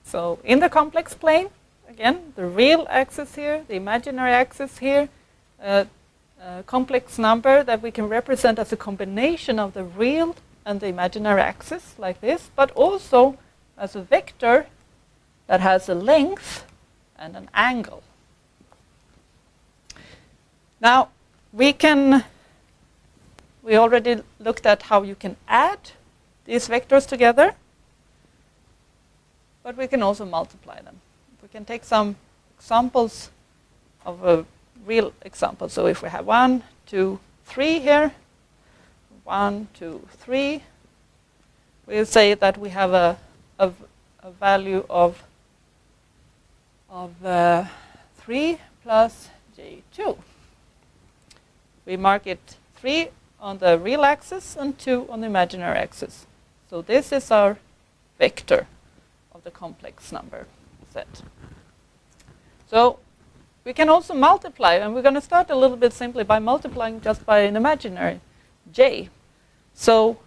So in the complex plane, again, the real axis here, the imaginary axis here, a complex number that we can represent as a combination of the real and the imaginary axis, like this, but also as a vector that has a length and an angle. Now, we already looked at how you can add these vectors together, but we can also multiply them. We can take some examples of a real example. So if we have 1, 2, 3 here, 1, 2, 3, we'll say that we have a value of 3 plus j2. We mark it 3 on the real axis and 2 on the imaginary axis. So this is our vector of the complex number set. So we can also multiply, and we're going to start a little bit simply by multiplying just by an imaginary j. So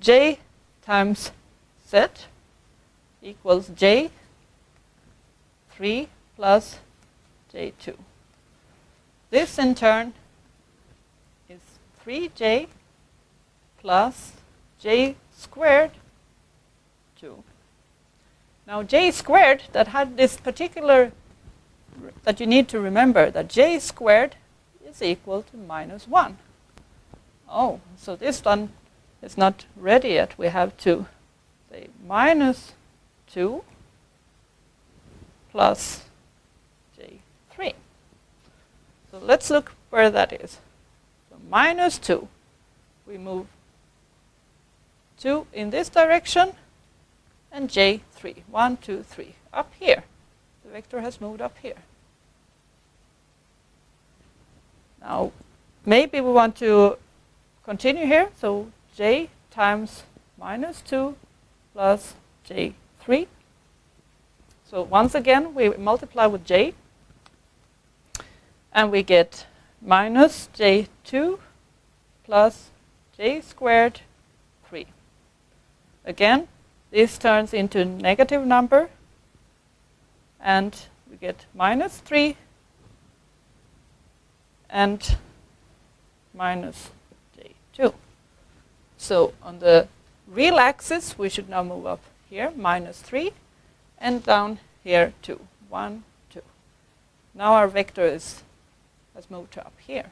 j times z equals j 3 plus j2. This in turn is 3j plus j squared 2. Now j squared, that had this particular, that you need to remember, that j squared is equal to minus 1. Oh, so this one is not ready yet. We have to say minus 2 plus j3. So let's look where that is. So minus 2. We move 2 in this direction, and j3. 1, 2, 3. Up here. The vector has moved up here. Now, maybe we want to continue here. So j times minus 2 plus j3. So once again, we multiply with j. And we get minus j2 plus j squared 3. Again, this turns into a negative number. And we get minus 3 and minus j2. So on the real axis, we should now move up here, minus 3, and down here 2. 1, 2. Now our vector has moved to up here.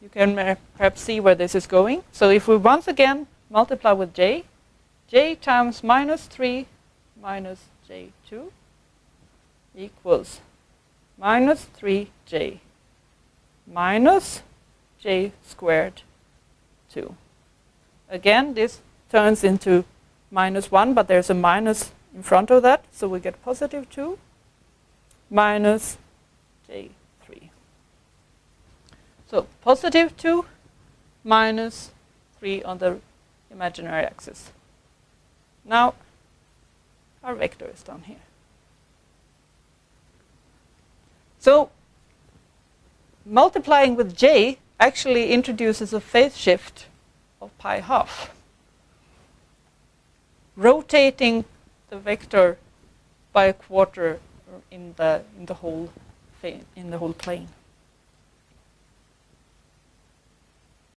You can perhaps see where this is going. So if we once again multiply with j times minus 3 minus j2 equals minus 3j minus j squared 2. Again, this turns into minus 1, but there's a minus in front of that, so we get positive 2 minus j3. So positive 2 minus 3 on the imaginary axis. Now, our vector is down here. So, multiplying with j actually introduces a phase shift of pi half, rotating the vector by a quarter in the whole plane.